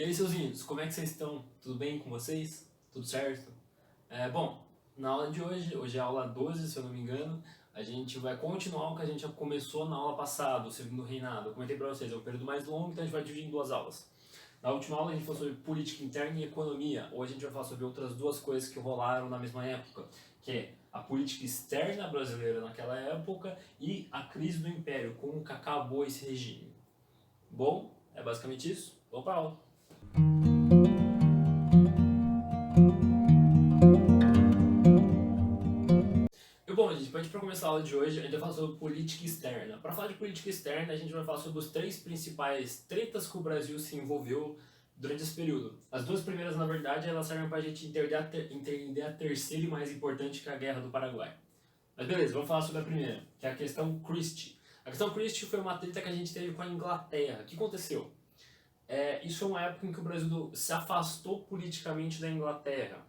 E aí, seus lindos, como é que vocês estão? Tudo bem com vocês? Tudo certo? Bom, na aula de hoje é a aula 12, se eu não me engano, a gente vai continuar o que a gente já começou na aula passada, o Segundo Reinado. Eu comentei pra vocês, é o período mais longo, então a gente vai dividir em duas aulas. Na última aula a gente falou sobre política interna e economia. Hoje a gente vai falar sobre outras duas coisas que rolaram na mesma época, que é a política externa brasileira naquela época e a crise do Império, como que acabou esse regime. Bom, é basicamente isso. Vamos pra aula. Bom, gente, para começar a aula de hoje, a gente vai falar sobre política externa. Para falar de política externa, a gente vai falar sobre os três principais tretas que o Brasil se envolveu durante esse período. As duas primeiras, na verdade, elas servem para a gente entender a terceira e mais importante, que é a Guerra do Paraguai. Mas beleza, vamos falar sobre a primeira, que é a questão Christie. A questão Christie foi uma treta que a gente teve com a Inglaterra. O que aconteceu? Isso é uma época em que o Brasil se afastou politicamente da Inglaterra.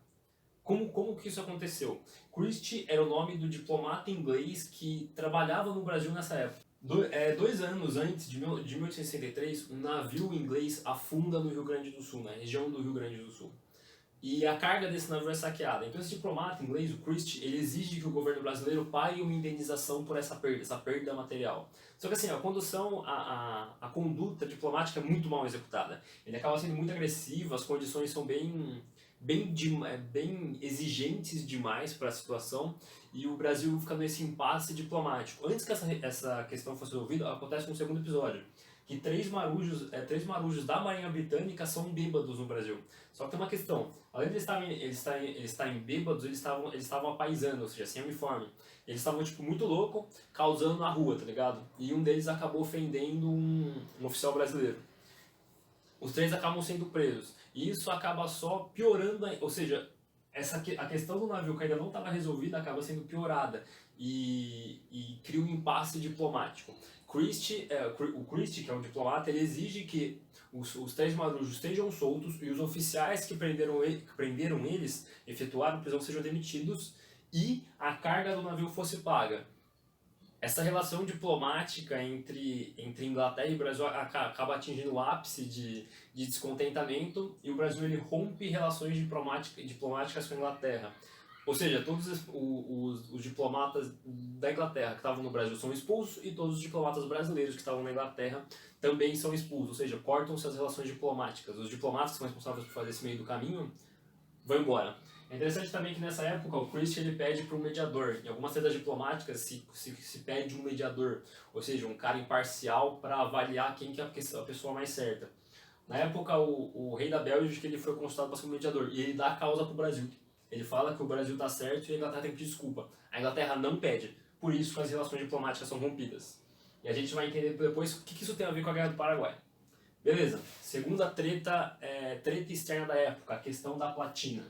Como que isso aconteceu? Christie era o nome do diplomata inglês que trabalhava no Brasil nessa época. 2 anos antes de 1863, um navio inglês afunda no Rio Grande do Sul, na região do Rio Grande do Sul. E a carga desse navio é saqueada. Então esse diplomata inglês, o Christie, ele exige que o governo brasileiro pague uma indenização por essa perda material. Só que assim, a condução, a conduta diplomática é muito mal executada. Ele acaba sendo muito agressivo, as condições são bem exigentes demais para a situação e o Brasil fica nesse impasse diplomático. Antes que essa questão fosse resolvida, acontece no segundo episódio, que três marujos da Marinha Britânica são bêbados no Brasil. Só que tem uma questão, além de eles estarem bêbados, eles estavam apaisando, ou seja, sem uniforme. Eles estavam tipo muito louco, causando na rua, tá ligado? E um deles acabou ofendendo um oficial brasileiro. Os três acabam sendo presos. E isso acaba só piorando, ou seja, a questão do navio que ainda não estava resolvida acaba sendo piorada e cria um impasse diplomático. O Christie, que é um diplomata, ele exige que os três marujos estejam soltos e os oficiais que prenderam eles, efetuaram a prisão, sejam demitidos e a carga do navio fosse paga. Essa relação diplomática entre Inglaterra e Brasil acaba atingindo o ápice de descontentamento e o Brasil ele rompe relações diplomáticas com a Inglaterra. Ou seja, todos os diplomatas da Inglaterra que estavam no Brasil são expulsos e todos os diplomatas brasileiros que estavam na Inglaterra também são expulsos. Ou seja, cortam-se as relações diplomáticas. Os diplomatas que são responsáveis por fazer esse meio do caminho vão embora. É interessante também que nessa época o Christie ele pede para um mediador. Em algumas tretas diplomáticas se pede um mediador, ou seja, um cara imparcial para avaliar quem que é a pessoa mais certa. Na época o rei da Bélgica ele foi consultado para ser um mediador e ele dá a causa para o Brasil. Ele fala que o Brasil está certo e a Inglaterra tem que pedir desculpa. A Inglaterra não pede, por isso que as relações diplomáticas são rompidas. E a gente vai entender depois o que isso tem a ver com a Guerra do Paraguai. Beleza, segunda treta externa da época, a questão da platina.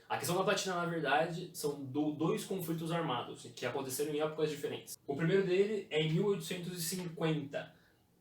A questão da platina, na verdade, são dois conflitos armados que aconteceram em épocas diferentes. O primeiro dele é em 1850,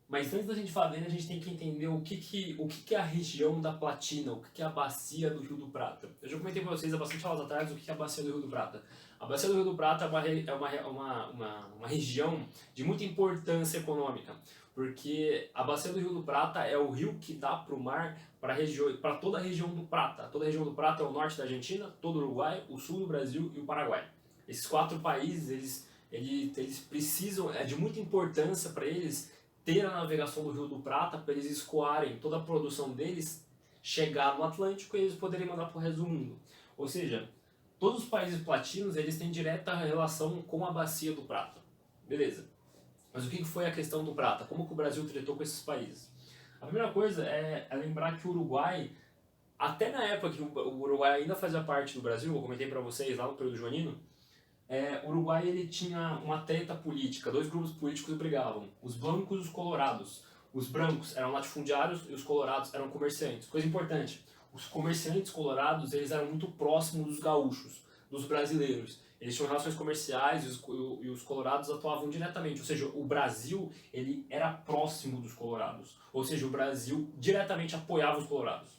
mas antes da gente falar dele, a gente tem que entender o que é a região da platina, o que é a bacia do Rio do Prata. Eu já comentei com vocês há bastante aulas atrás o que é a bacia do Rio do Prata. A bacia do Rio do Prata é uma região de muita importância econômica, porque a bacia do Rio do Prata é o rio que dá para o mar para toda a região do Prata. Toda a região do Prata é o norte da Argentina, todo o Uruguai, o sul do Brasil e o Paraguai. Esses 4 países, eles precisam, é de muita importância para eles ter a navegação do Rio do Prata, para eles escoarem toda a produção deles, chegar no Atlântico e eles poderem mandar para o resto do mundo. Ou seja, todos os países platinos eles têm direta relação com a bacia do Prata. Beleza. Mas o que foi a questão do Prata? Como que o Brasil tratou com esses países? A primeira coisa é lembrar que o Uruguai, até na época que o Uruguai ainda fazia parte do Brasil, eu comentei para vocês lá no período joanino, o Uruguai ele tinha uma treta política, 2 grupos políticos brigavam, os brancos e os colorados. Os brancos eram latifundiários e os colorados eram comerciantes. Coisa importante, os comerciantes colorados eles eram muito próximos dos gaúchos, dos brasileiros. Eles tinham relações comerciais e os colorados atuavam diretamente, ou seja, o Brasil ele era próximo dos colorados, ou seja, o Brasil diretamente apoiava os colorados.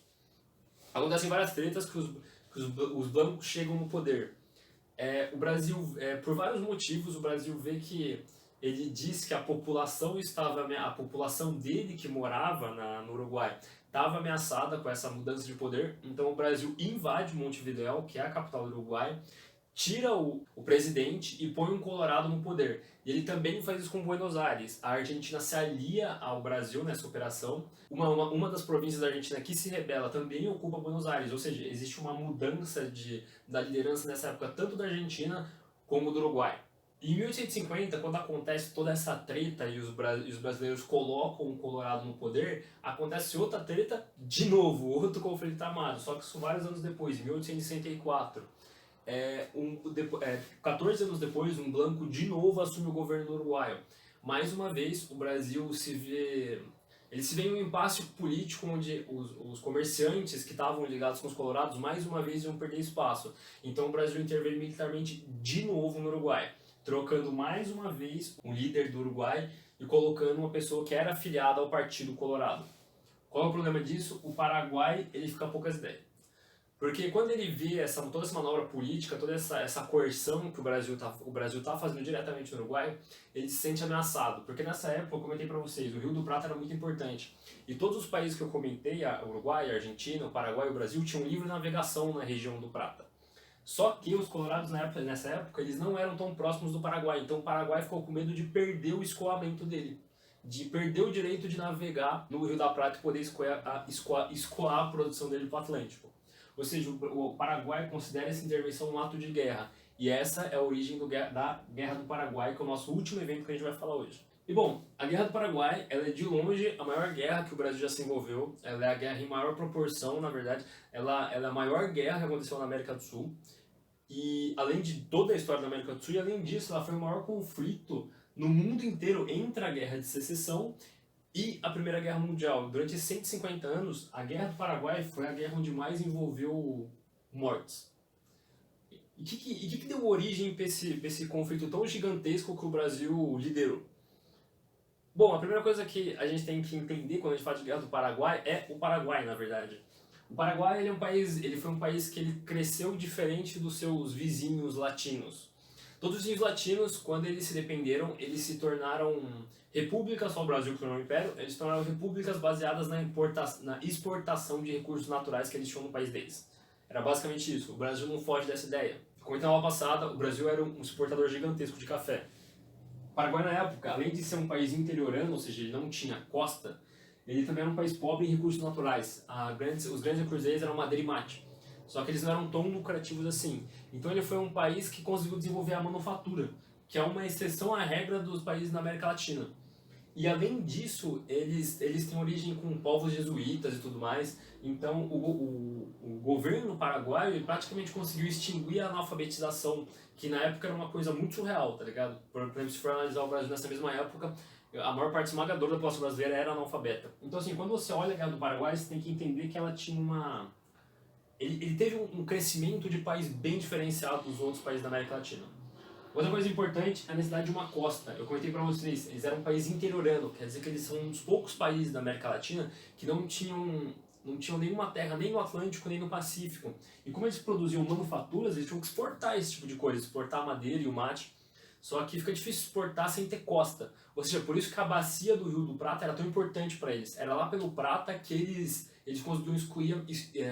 Acontecem várias tretas que os brancos chegam no poder. O Brasil, por vários motivos, o Brasil vê que ele diz que a população dele que morava no Uruguai estava ameaçada com essa mudança de poder, então o Brasil invade Montevidéu, que é a capital do Uruguai, tira o presidente e põe um colorado no poder. E ele também faz isso com Buenos Aires. A Argentina se alia ao Brasil nessa operação. Uma das províncias da Argentina que se rebela também ocupa Buenos Aires, ou seja, existe uma mudança da liderança nessa época, tanto da Argentina como do Uruguai. Em 1850, quando acontece toda essa treta e os brasileiros colocam o Colorado no poder, acontece outra treta de novo, outro conflito armado, só que isso vários anos depois, em 1864. 14 anos depois, um branco de novo assume o governo do Uruguai. Mais uma vez, o Brasil se vê em um impasse político onde os comerciantes que estavam ligados com os colorados mais uma vez iam perder espaço. Então o Brasil interveio militarmente de novo no Uruguai, trocando mais uma vez o líder do Uruguai e colocando uma pessoa que era afiliada ao Partido Colorado. Qual é o problema disso? O Paraguai ele fica a poucas ideias. Porque quando ele vê toda essa manobra política, toda essa coerção que o Brasil tá fazendo diretamente no Uruguai, ele se sente ameaçado. Porque nessa época, eu comentei para vocês, o Rio do Prata era muito importante. E todos os países que eu comentei, o Uruguai, a Argentina, o Paraguai e o Brasil, tinham livre navegação na região do Prata. Só que os colorados nessa época, eles não eram tão próximos do Paraguai. Então o Paraguai ficou com medo de perder o escoamento dele. De perder o direito de navegar no Rio da Prata e poder escoar a produção dele para o Atlântico. Ou seja, o Paraguai considera essa intervenção um ato de guerra. E essa é a origem da Guerra do Paraguai, que é o nosso último evento que a gente vai falar hoje. E bom, a Guerra do Paraguai, ela é de longe a maior guerra que o Brasil já se envolveu. Ela é a guerra em maior proporção, na verdade. Ela é a maior guerra que aconteceu na América do Sul. E além de toda a história da América do Sul, e além disso, ela foi o maior conflito no mundo inteiro entre a Guerra de Secessão e a Primeira Guerra Mundial. Durante 150 anos, a Guerra do Paraguai foi a guerra onde mais envolveu mortes. E o que deu origem para esse conflito tão gigantesco que o Brasil liderou? Bom, a primeira coisa que a gente tem que entender quando a gente fala de Guerra do Paraguai é o Paraguai, na verdade. O Paraguai ele foi um país que ele cresceu diferente dos seus vizinhos latinos. Todos os vizinhos latinos, quando eles se dependeram, eles se tornaram repúblicas, só o Brasil que tornou um império, eles se tornaram repúblicas baseadas na exportação de recursos naturais que eles tinham no país deles. Era basicamente isso, o Brasil não foge dessa ideia. Como na aula passada, o Brasil era um exportador gigantesco de café. O Paraguai na época, além de ser um país interiorano, ou seja, ele não tinha costa, ele também era um país pobre em recursos naturais. Os grandes recursos deles eram madeira e mate. Só que eles não eram tão lucrativos assim. Então ele foi um país que conseguiu desenvolver a manufatura, que é uma exceção à regra dos países da América Latina. E além disso, eles têm origem com povos jesuítas e tudo mais. Então o governo paraguaio praticamente conseguiu extinguir a analfabetização, que na época era uma coisa muito surreal, tá ligado? Por exemplo, se for analisar o Brasil nessa mesma época, a maior parte esmagadora da população brasileira era analfabeta. Então assim, quando você olha a Guerra do Paraguai, você tem que entender que ela tinha uma... Ele teve um crescimento de país bem diferenciado dos outros países da América Latina. Outra coisa importante é a necessidade de uma costa. Eu comentei para vocês, eles eram um país interiorano, quer dizer que eles são um dos poucos países da América Latina que não tinham nenhuma terra, nem no Atlântico, nem no Pacífico. E como eles produziam manufaturas, eles tinham que exportar esse tipo de coisa, exportar a madeira e o mate. Só que fica difícil exportar sem ter costa. Ou seja, por isso que a bacia do Rio do Prata era tão importante para eles. Era lá pelo Prata que eles conseguiam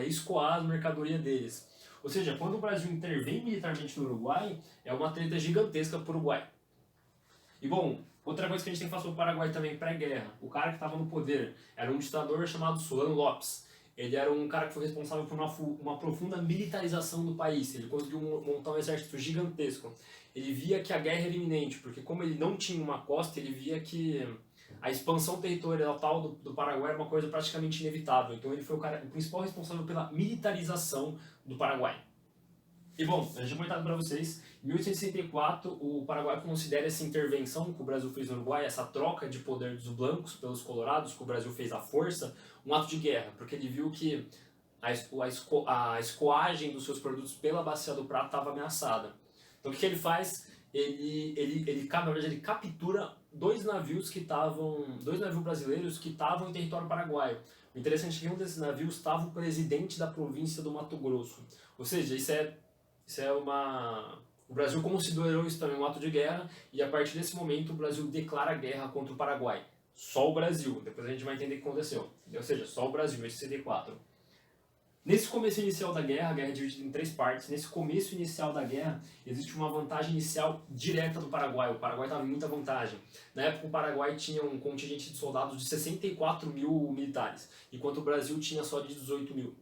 escoar as mercadorias deles. Ou seja, quando o Brasil intervém militarmente no Uruguai, é uma treta gigantesca para o Uruguai. E bom, outra coisa que a gente tem que falar sobre o Paraguai também, pré-guerra. O cara que estava no poder era um ditador chamado Solano Lopes. Ele era um cara que foi responsável por uma profunda militarização do país. Ele conseguiu montar um exército gigantesco. Ele via que a guerra era iminente, porque como ele não tinha uma costa, ele via que a expansão territorial do Paraguai era uma coisa praticamente inevitável. Então ele foi o principal responsável pela militarização do Paraguai. E bom, eu já tinha comentado para vocês, em 1864 o Paraguai considera essa intervenção que o Brasil fez no Uruguai, essa troca de poder dos blancos pelos colorados, que o Brasil fez à força, um ato de guerra, porque ele viu que a escoagem dos seus produtos pela Bacia do Prata estava ameaçada. Então o que ele faz? Ele captura dois navios brasileiros que estavam em território paraguaio. O interessante é que um desses navios estava o presidente da província do Mato Grosso. Ou seja, o Brasil considerou isso também um ato de guerra, e a partir desse momento o Brasil declara guerra contra o Paraguai. Só o Brasil. Depois a gente vai entender o que aconteceu. Ou seja, só o Brasil, em 1864. Nesse começo inicial da guerra, a guerra é dividida em 3 partes. Nesse começo inicial da guerra, existe uma vantagem inicial direta do Paraguai. O Paraguai estava em muita vantagem. Na época, o Paraguai tinha um contingente de soldados de 64 mil militares, enquanto o Brasil tinha só de 18 mil.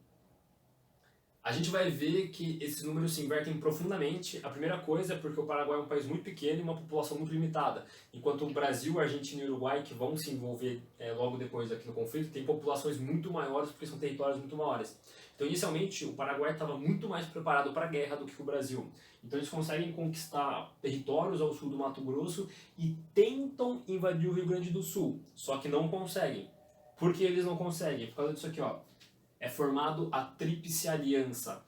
A gente vai ver que esses números se invertem profundamente. A primeira coisa é porque o Paraguai é um país muito pequeno e uma população muito limitada, enquanto o Brasil, a Argentina e o Uruguai, que vão se envolver logo depois aqui no conflito, têm populações muito maiores porque são territórios muito maiores. Então, inicialmente, o Paraguai estava muito mais preparado para a guerra do que o Brasil. Então, eles conseguem conquistar territórios ao sul do Mato Grosso e tentam invadir o Rio Grande do Sul, só que não conseguem. Por que eles não conseguem? Por causa disso aqui, ó. É formado a Tríplice Aliança.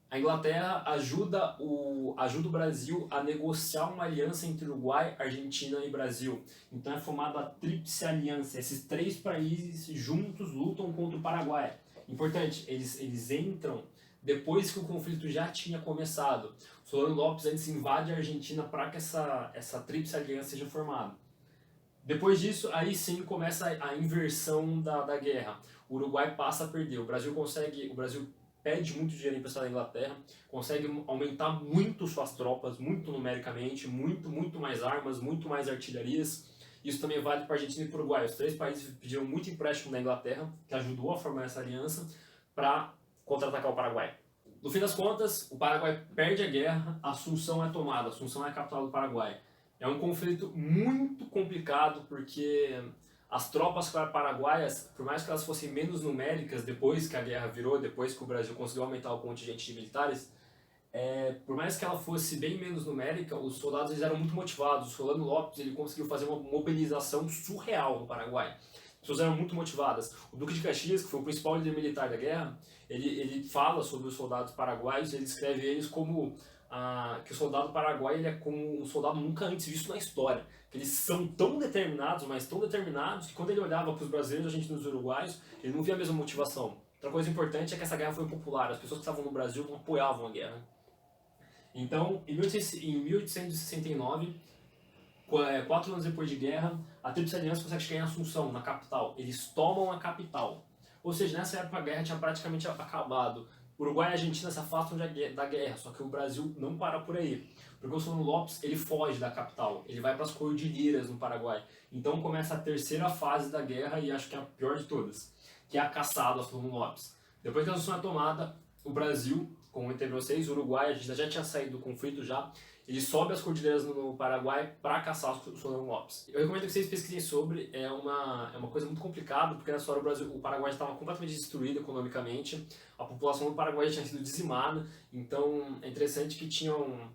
A Inglaterra ajuda o Brasil a negociar uma aliança entre Uruguai, Argentina e Brasil. Então é formada a Tríplice Aliança. Esses 3 países juntos lutam contra o Paraguai. Importante, eles entram depois que o conflito já tinha começado. Solano Lopes antes invade a Argentina para que essa Tríplice Aliança seja formada. Depois disso, aí sim começa a inversão da guerra. O Uruguai passa a perder. O Brasil pede muito dinheiro emprestado da Inglaterra, consegue aumentar muito suas tropas, muito numericamente, muito mais armas, muito mais artilharias. Isso também vale para a Argentina e para o Uruguai. Os 3 países pediram muito empréstimo da Inglaterra, que ajudou a formar essa aliança, para contra-atacar o Paraguai. No fim das contas, o Paraguai perde a guerra, Assunção é tomada, Assunção é a capital do Paraguai. É um conflito muito complicado porque as tropas paraguaias, por mais que elas fossem menos numéricas depois que a guerra virou, depois que o Brasil conseguiu aumentar o contingente de militares, por mais que ela fosse bem menos numérica, os soldados eles eram muito motivados. O Solano Lopes ele conseguiu fazer uma mobilização surreal no Paraguai. As pessoas eram muito motivadas. O Duque de Caxias, que foi o principal líder militar da guerra, ele fala sobre os soldados paraguaios, ele escreve eles como que o soldado paraguaio ele é como um soldado nunca antes visto na história. Que eles são tão determinados, mas tão determinados, que quando ele olhava para os brasileiros, argentinos e uruguaios, ele não via a mesma motivação. Outra coisa importante é que essa guerra foi popular. As pessoas que estavam no Brasil não apoiavam a guerra. Então, em 1869, 4 anos depois de guerra, a Tríplice Aliança consegue chegar em Assunção, na capital. Eles tomam a capital. Ou seja, nessa época a guerra tinha praticamente acabado. Uruguai e Argentina se afastam da guerra, só que o Brasil não para por aí. Porque o Solano Lopes ele foge da capital, ele vai para as Cordilheiras no Paraguai. Então começa a terceira fase da guerra e acho que é a pior de todas, que é a caçada ao Solano Lopes. Depois que a Assunção é tomada, o Brasil, como entre vocês, o Uruguai, a gente já tinha saído do conflito já, ele sobe as cordilheiras no Paraguai para caçar o Solano Lopes. Eu recomendo que vocês pesquisem sobre, é uma coisa muito complicada, porque nessa hora o Paraguai estava completamente destruído economicamente, a população do Paraguai já tinha sido dizimada, então é interessante que tinham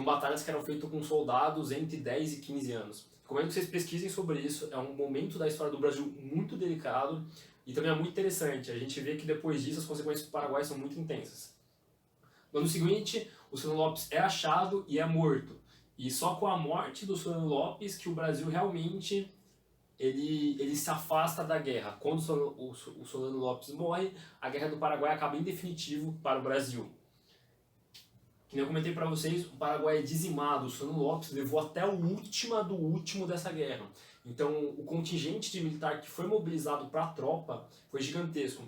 batalhas que eram feitas com soldados entre 10 e 15 anos. Recomendo que vocês pesquisem sobre isso, é um momento da história do Brasil muito delicado e também é muito interessante. A gente vê que depois disso as consequências do Paraguai são muito intensas. No ano seguinte, o Solano Lopes é achado e é morto. E só com a morte do Solano Lopes que o Brasil realmente ele se afasta da guerra. Quando o Solano Lopes morre, a Guerra do Paraguai acaba em definitivo para o Brasil. Que nem eu comentei para vocês, o Paraguai é dizimado, o Solano Lopes levou até o último do último dessa guerra. Então o contingente de militar que foi mobilizado para a tropa foi gigantesco.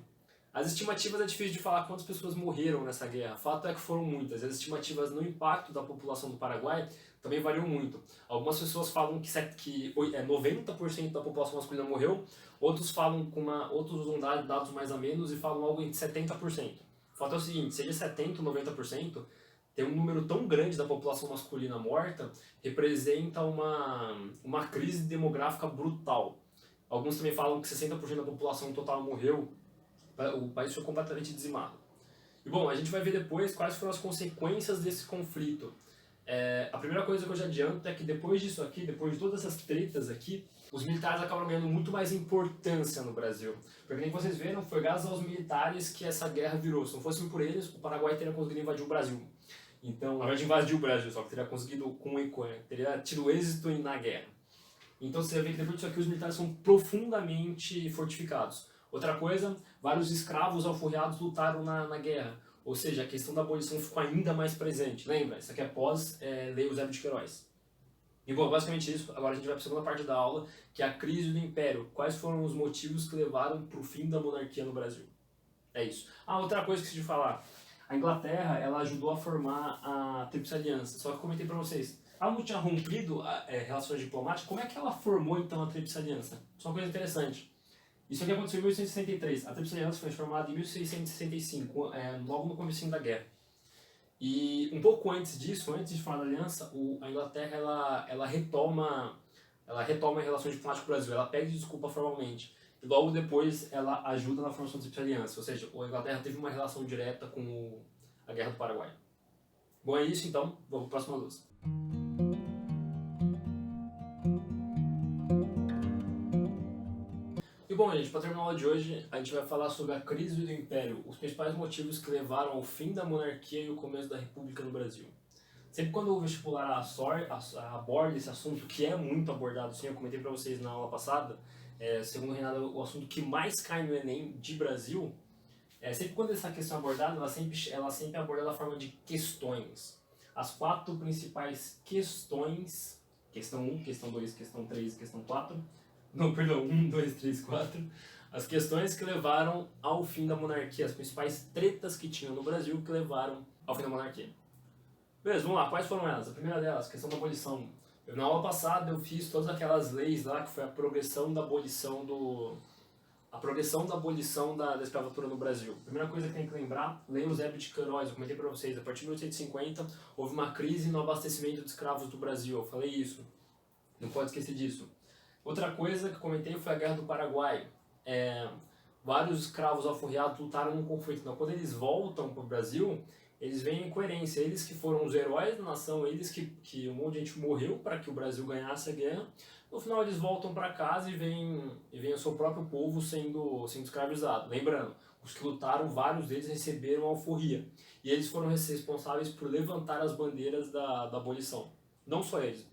As estimativas é difícil de falar quantas pessoas morreram nessa guerra, o fato é que foram muitas. As estimativas no impacto da população do Paraguai também variam muito. Algumas pessoas falam que 90% da população masculina morreu, outros usam dados mais ou menos e falam algo entre 70%. O fato é o seguinte, seja 70% ou 90%, ter um número tão grande da população masculina morta representa uma crise demográfica brutal. Alguns também falam que 60% da população total morreu, o país foi completamente dizimado. E bom, a gente vai ver depois quais foram as consequências desse conflito. A primeira coisa que eu já adianto é que depois disso aqui, depois de todas essas tretas aqui, os militares acabam ganhando muito mais importância no Brasil. Porque nem vocês viram, foi graças aos militares que essa guerra virou. Se não fossem por eles, o Paraguai teria conseguido invadir o Brasil. Então, na verdade invadiu o Brasil, só que teria conseguido teria tido êxito na guerra. Então você vê que depois disso aqui os militares são profundamente fortificados. Outra coisa, vários escravos alforriados lutaram na guerra. Ou seja, a questão da abolição ficou ainda mais presente. Lembra? Isso aqui é pós Lei Eusébio de Queiroz. E bom, basicamente isso. Agora a gente vai para a segunda parte da aula, que é a crise do Império. Quais foram os motivos que levaram para o fim da monarquia no Brasil? É isso. Ah, outra coisa que eu esqueci de falar. A Inglaterra, ela ajudou a formar a Tríplice Aliança. Só que eu comentei para vocês, ela não tinha rompido relações diplomáticas, como é que ela formou então a Tríplice Aliança? Isso é uma coisa interessante. Isso aqui aconteceu em 1863. A Tríplice Aliança foi formada em 1665, logo no começo da guerra. E um pouco antes disso, antes de formar a aliança, a Inglaterra ela retoma as relações diplomáticas com o Brasil. Ela pede desculpa formalmente. E logo depois ela ajuda na formação da Tríplice Aliança. Ou seja, a Inglaterra teve uma relação direta com a Guerra do Paraguai. Bom, é isso então. Vamos para a próxima luz. E bom, gente, para terminar a aula de hoje, a gente vai falar sobre a crise do Império, os principais motivos que levaram ao fim da monarquia e o começo da República no Brasil. Sempre quando o vestibular aborda esse assunto, que é muito abordado, sim, eu comentei para vocês na aula passada, segundo o Renato, o assunto que mais cai no Enem de Brasil, sempre quando essa questão é abordada, ela sempre é abordada da forma de questões. As 4 principais questões, questão 1, questão 2, questão 3 e questão 4, não, perdão, 1, 2, 3, 4, as questões que levaram ao fim da monarquia, as principais tretas que tinham no Brasil que levaram ao fim da monarquia. Beleza, vamos lá, quais foram elas? A primeira delas, questão da abolição. Na aula passada eu fiz todas aquelas leis lá, que foi a progressão da abolição da escravatura no Brasil. Primeira coisa que tem que lembrar, leia o Eusébio de Queiroz, eu comentei para vocês, a partir de 1850 houve uma crise no abastecimento de escravos do Brasil, eu falei isso, não pode esquecer disso. Outra coisa que eu comentei foi a Guerra do Paraguai. Vários escravos alforriados lutaram num conflito, então quando eles voltam para o Brasil, eles veem incoerência, eles que foram os heróis da nação, eles que um monte de gente morreu para que o Brasil ganhasse a guerra, no final eles voltam para casa e veem o seu próprio povo sendo escravizado. Lembrando, os que lutaram, vários deles receberam alforria, e eles foram responsáveis por levantar as bandeiras da abolição. Não só eles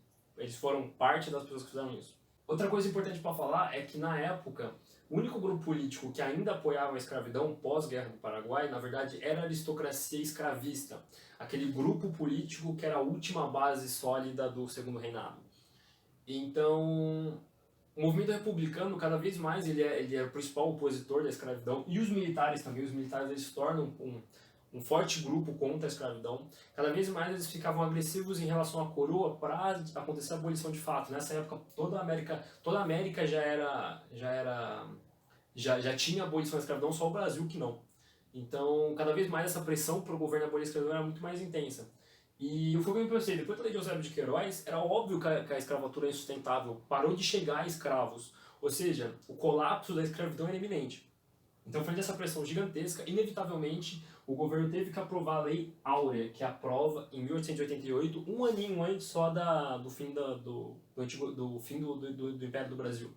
foram parte das pessoas que fizeram isso. Outra coisa importante para falar é que na época, o único grupo político que ainda apoiava a escravidão pós-Guerra do Paraguai, na verdade, era a aristocracia escravista, aquele grupo político que era a última base sólida do Segundo Reinado. Então, o movimento republicano, cada vez mais, ele é o principal opositor da escravidão, e os militares também, eles se tornam um forte grupo contra a escravidão. Cada vez mais eles ficavam agressivos em relação à coroa para acontecer a abolição de fato. Nessa época, toda a América já tinha abolição da escravidão, só o Brasil que não. Então, cada vez mais essa pressão para o governo abolir a escravidão era muito mais intensa. E o que eu pensei, depois da lei de Eusébio de Queiroz, era óbvio que a escravatura é insustentável, parou de chegar escravos, ou seja, o colapso da escravidão era iminente. Então, frente a essa pressão gigantesca, inevitavelmente, o governo teve que aprovar a Lei Áurea, que aprova em 1888, um aninho antes só do fim do Império do Brasil,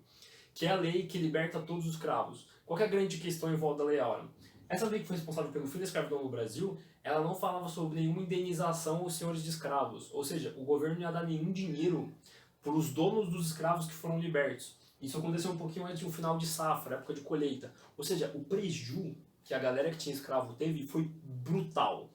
que é a lei que liberta todos os escravos. Qual que é a grande questão em volta da Lei Áurea? Essa lei que foi responsável pelo fim da escravidão no Brasil, ela não falava sobre nenhuma indenização aos senhores de escravos, ou seja, o governo não ia dar nenhum dinheiro para os donos dos escravos que foram libertos. Isso aconteceu um pouquinho antes de um final de safra, época de colheita. Ou seja, o prejuízo que a galera que tinha escravo teve foi brutal.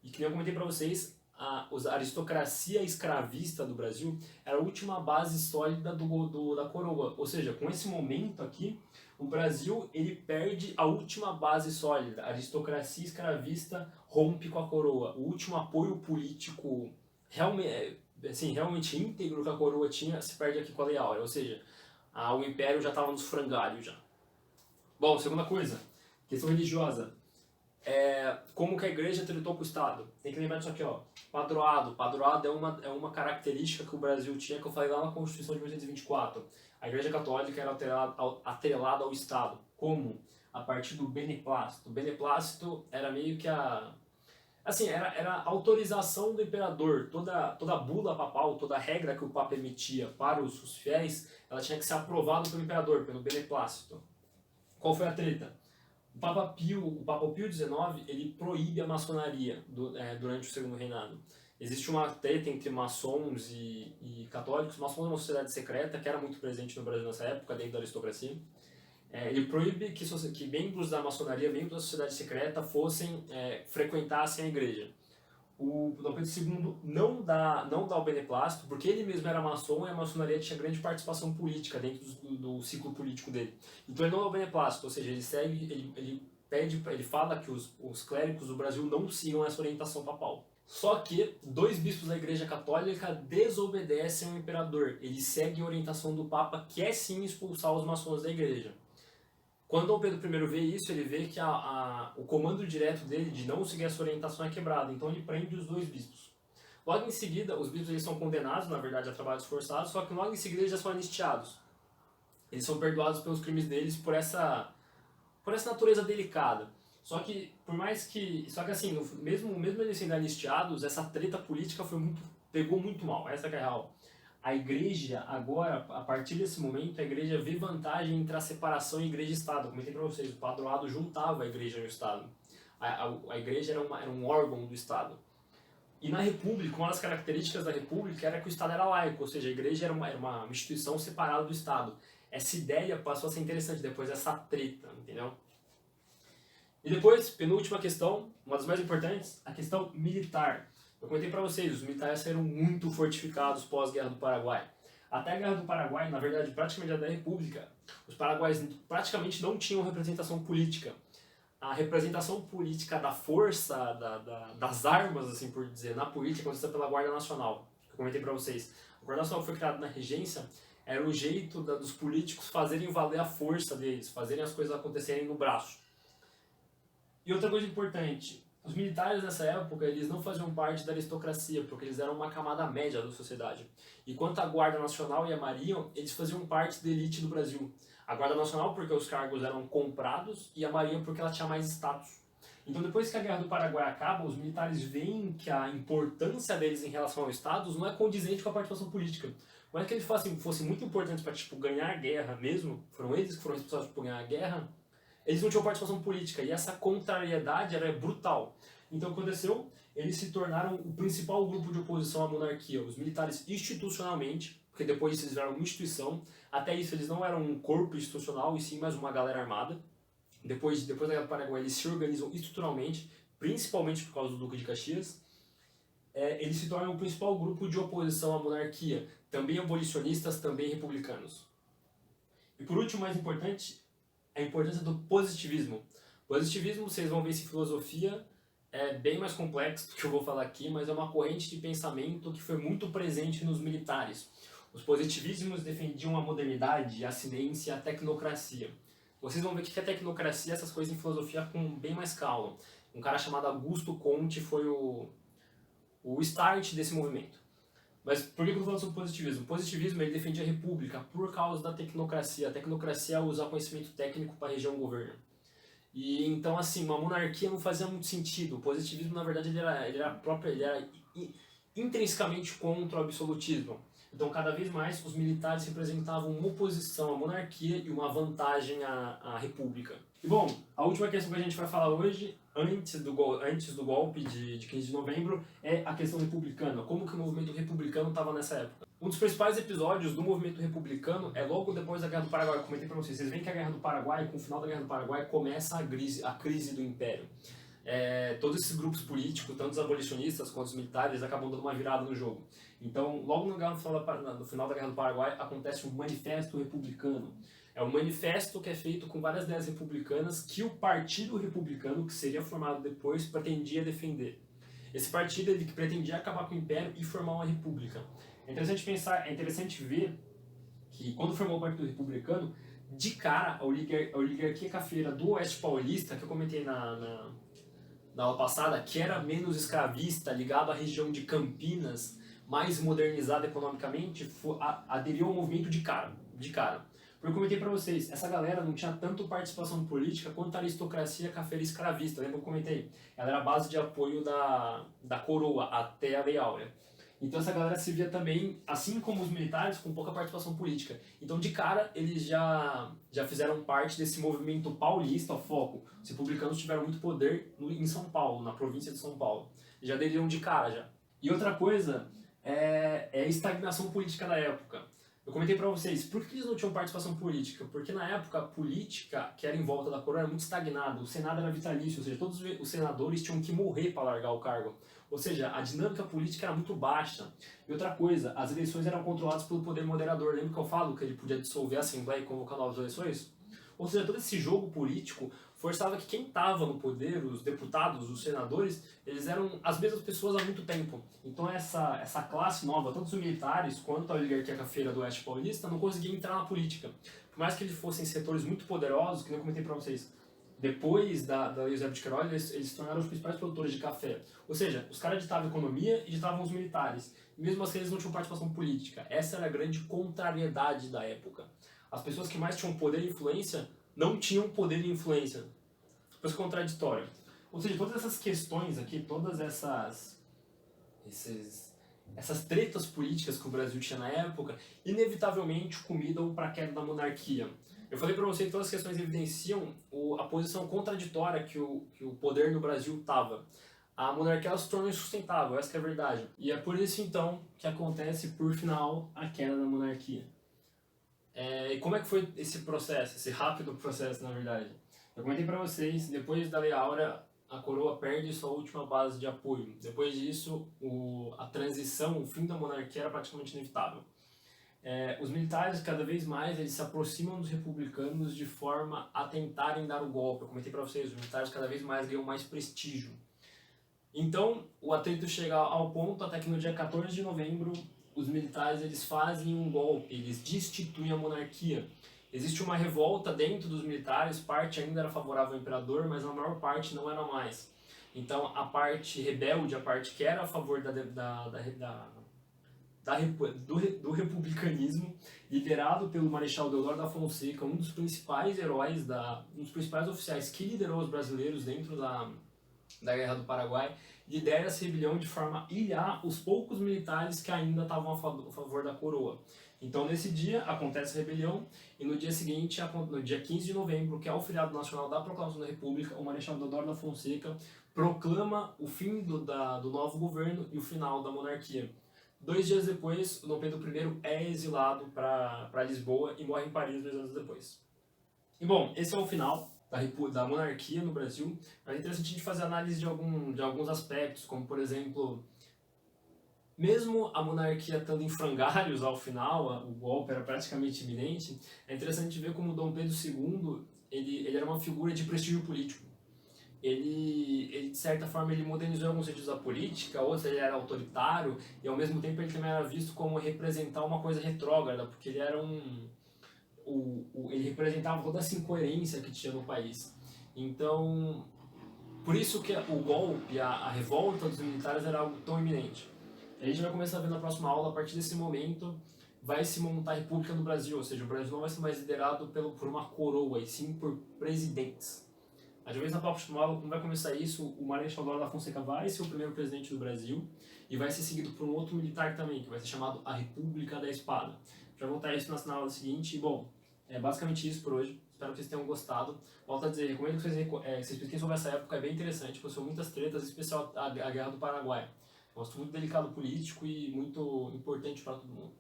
E que nem eu comentei para vocês, a aristocracia escravista do Brasil era a última base sólida da coroa. Ou seja, com esse momento aqui, o Brasil ele perde a última base sólida. A aristocracia escravista rompe com a coroa. O último apoio político realmente íntegro que a coroa tinha se perde aqui com a Lei Áurea. Ou seja, o Império já estava nos frangalhos já. Bom, segunda coisa, questão religiosa. Como que a igreja tratou com o Estado? Tem que lembrar disso aqui, ó. Padroado. Padroado é uma característica que o Brasil tinha, que eu falei lá na Constituição de 1824. A igreja católica era atrelada ao Estado. Como? A partir do beneplácito. O beneplácito era meio que era a autorização do imperador. Toda bula papal, toda regra que o Papa emitia para os fiéis, ela tinha que ser aprovada pelo imperador, pelo beneplácito. Qual foi a treta? O Papa Pio XIX, ele proíbe a maçonaria durante o Segundo Reinado. Existe uma treta entre maçons e católicos. Maçons é uma sociedade secreta que era muito presente no Brasil nessa época, dentro da aristocracia. Ele proíbe que membros da maçonaria, membros da sociedade secreta, frequentassem a igreja. o Dom Pedro II não dá o beneplácito, porque ele mesmo era maçom e a maçonaria tinha grande participação política dentro do ciclo político dele. Então ele não dá o beneplácito, ou seja, ele pede, ele fala que os clérigos do Brasil não sigam essa orientação papal. Só que 2 bispos da Igreja Católica desobedecem ao imperador. Eles seguem a orientação do Papa, que é sim expulsar os maçons da Igreja. Quando Dom Pedro I vê isso, ele vê que o comando direto dele de não seguir essa orientação é quebrado, então ele prende os 2 bispos. Logo em seguida, os bispos eles são condenados, na verdade, a trabalhos forçados, só que logo em seguida eles já são anistiados. Eles são perdoados pelos crimes deles por essa natureza delicada. Só que assim, mesmo eles sendo anistiados, essa treta política pegou muito mal, essa que é a real. A igreja, agora, a partir desse momento, a igreja vê vantagem entre a separação igreja e Estado. Eu comentei para vocês, o padroado juntava a igreja e o Estado. A igreja era um órgão do Estado. E na República, uma das características da República era que o Estado era laico, ou seja, a igreja era uma instituição separada do Estado. Essa ideia passou a ser interessante depois dessa treta, entendeu? E depois, penúltima questão, uma das mais importantes, a questão militar. Eu comentei para vocês, os militares saíram muito fortificados pós-Guerra do Paraguai. Até a Guerra do Paraguai, na verdade, praticamente da República, os paraguaios praticamente não tinham representação política. A representação política da força, das armas, assim por dizer, na política aconteceu pela Guarda Nacional. Eu comentei para vocês. A Guarda Nacional foi criada na regência, era o jeito dos políticos fazerem valer a força deles, fazerem as coisas acontecerem no braço. E outra coisa importante, os militares nessa época, eles não faziam parte da aristocracia, porque eles eram uma camada média da sociedade. Enquanto a Guarda Nacional e a Marinha, eles faziam parte da elite do Brasil. A Guarda Nacional porque os cargos eram comprados e a Marinha porque ela tinha mais status. Então depois que a Guerra do Paraguai acaba, os militares veem que a importância deles em relação ao status não é condizente com a participação política. Mas que eles fossem muito importantes para ganhar a guerra mesmo, foram eles que foram responsáveis por ganhar a guerra, eles não tinham participação política, e essa contrariedade era brutal. Então o que aconteceu? Eles se tornaram o principal grupo de oposição à monarquia, os militares institucionalmente, porque depois eles viraram uma instituição, até isso eles não eram um corpo institucional, e sim mais uma galera armada. Depois da Guerra do Paraguai eles se organizam estruturalmente, principalmente por causa do Duque de Caxias. Eles se tornam o principal grupo de oposição à monarquia, também abolicionistas, também republicanos. E por último, mais importante, a importância do positivismo. Positivismo, vocês vão ver se filosofia é bem mais complexo do que eu vou falar aqui, mas é uma corrente de pensamento que foi muito presente nos militares. Os positivismos defendiam a modernidade, a ciência e a tecnocracia. Vocês vão ver que a tecnocracia, essas coisas em filosofia com bem mais calma. Um cara chamado Augusto Comte foi o start desse movimento. Mas por que eu estou falando sobre positivismo? O positivismo ele defendia a república por causa da tecnocracia. A tecnocracia é usar conhecimento técnico para reger um governo. E então, assim, uma monarquia não fazia muito sentido. O positivismo, na verdade, ele era intrinsecamente contra o absolutismo. Então, cada vez mais, os militares representavam uma oposição à monarquia e uma vantagem à república. E bom, a última questão que a gente vai falar hoje, antes do golpe de 15 de novembro, é a questão republicana. Como que o movimento republicano estava nessa época? Um dos principais episódios do movimento republicano é logo depois da Guerra do Paraguai. Eu comentei para vocês. Vocês veem que a Guerra do Paraguai, com o final da Guerra do Paraguai, começa a crise do Império. Todos esses grupos políticos, tanto os abolicionistas quanto os militares, acabam dando uma virada no jogo. Então, logo no final da Guerra do Paraguai, acontece o Manifesto Republicano. É um manifesto que é feito com várias ideias republicanas que o Partido Republicano, que seria formado depois, pretendia defender. Esse partido ele pretendia acabar com o Império e formar uma república. É interessante ver que quando formou o Partido Republicano, de cara, a oligarquia cafeira do Oeste Paulista, que eu comentei na aula passada, que era menos escravista, ligado à região de Campinas, mais modernizada economicamente, aderiu ao movimento de cara. Porque eu comentei para vocês, essa galera não tinha tanto participação política quanto a aristocracia cafeira escravista. Lembra que eu comentei? Ela era a base de apoio da coroa até a Lei Áurea. Então essa galera se via também, assim como os militares, com pouca participação política. Então de cara eles já fizeram parte desse movimento paulista, foco. Os republicanos tiveram muito poder em São Paulo, na província de São Paulo. Já aderiram de cara já. E outra coisa é a estagnação política da época. Eu comentei para vocês, por que eles não tinham participação política? Porque na época a política que era em volta da coroa era muito estagnada, o Senado era vitalício, ou seja, todos os senadores tinham que morrer para largar o cargo. Ou seja, a dinâmica política era muito baixa. E outra coisa, as eleições eram controladas pelo poder moderador. Lembra que eu falo que ele podia dissolver a Assembleia e convocar novas eleições? Ou seja, todo esse jogo político forçava que quem estava no poder, os deputados, os senadores, eles eram as mesmas pessoas há muito tempo. Então essa classe nova, tanto os militares quanto a oligarquia cafeira do Oeste Paulista, não conseguia entrar na política. Por mais que eles fossem setores muito poderosos, que nem eu comentei para vocês, depois da Lei Eusébio de Queiroz, eles se tornaram os principais produtores de café. Ou seja, os caras ditavam a economia e ditavam os militares. E mesmo assim eles não tinham participação política. Essa era a grande contrariedade da época. As pessoas que mais tinham poder e influência não tinham poder e influência. Coisa contraditória. Ou seja, todas essas questões aqui, todas essas tretas políticas que o Brasil tinha na época, inevitavelmente combinam para a queda da monarquia. Eu falei para você que todas as questões evidenciam a posição contraditória que o poder no Brasil estava. A monarquia se tornou insustentável, essa que é a verdade. E é por isso, então, que acontece, por final, a queda da monarquia. E como é que foi esse processo, esse rápido processo, na verdade? Eu comentei para vocês, depois da Lei Áurea, a coroa perde sua última base de apoio. Depois disso, a transição, o fim da monarquia era praticamente inevitável. Os militares, cada vez mais, eles se aproximam dos republicanos de forma a tentarem dar o golpe. Eu comentei para vocês, os militares cada vez mais ganham mais prestígio. Então, o atrito chega ao ponto até que no dia 14 de novembro, os militares eles fazem um golpe, eles destituem a monarquia. Existe uma revolta dentro dos militares, parte ainda era favorável ao imperador, mas a maior parte não era mais. Então, a parte rebelde, a parte que era a favor do republicanismo, liderado pelo Marechal Deodoro da Fonseca, um dos principais heróis, um dos principais oficiais que liderou os brasileiros dentro da Guerra do Paraguai, lidera essa rebelião de forma a ilhar os poucos militares que ainda estavam a favor da coroa. Então, nesse dia, acontece a rebelião, e no dia seguinte, no dia 15 de novembro, que é o feriado nacional da Proclamação da República, o Marechal Deodoro da Fonseca proclama o fim do novo governo e o final da monarquia. 2 dias depois, o Dom Pedro I é exilado para Lisboa e morre em Paris 2 anos depois. E bom, esse é o final da monarquia no Brasil. Mas é interessante a gente fazer análise de alguns aspectos, como por exemplo, mesmo a monarquia estando em frangalhos ao final, o golpe era praticamente iminente, é interessante ver como Dom Pedro II ele era uma figura de prestígio político. Ele de certa forma ele modernizou alguns sentidos da política, outros ele era autoritário, e ao mesmo tempo ele também era visto como representar uma coisa retrógrada, porque ele era ele representava toda essa incoerência que tinha no país. Então, por isso que o golpe, a revolta dos militares era algo tão iminente. A gente vai começar a ver na próxima aula, a partir desse momento, vai se montar a República no Brasil, ou seja, o Brasil não vai ser mais liderado por uma coroa, e sim por presidentes. Às vezes na próxima aula, como vai começar isso, o Marechal Deodoro da Fonseca vai ser o primeiro presidente do Brasil, e vai ser seguido por um outro militar também, que vai ser chamado a República da Espada. Já vou voltar isso na aula seguinte, e bom, é basicamente isso por hoje. Espero que vocês tenham gostado. Volto a dizer, recomendo que vocês pesquisem sobre essa época, é bem interessante, porque são muitas tretas, em especial a Guerra do Paraguai. Gosto muito delicado político e muito importante para todo mundo.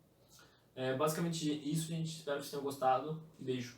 Basicamente isso, gente. Espero que vocês tenham gostado. Beijo.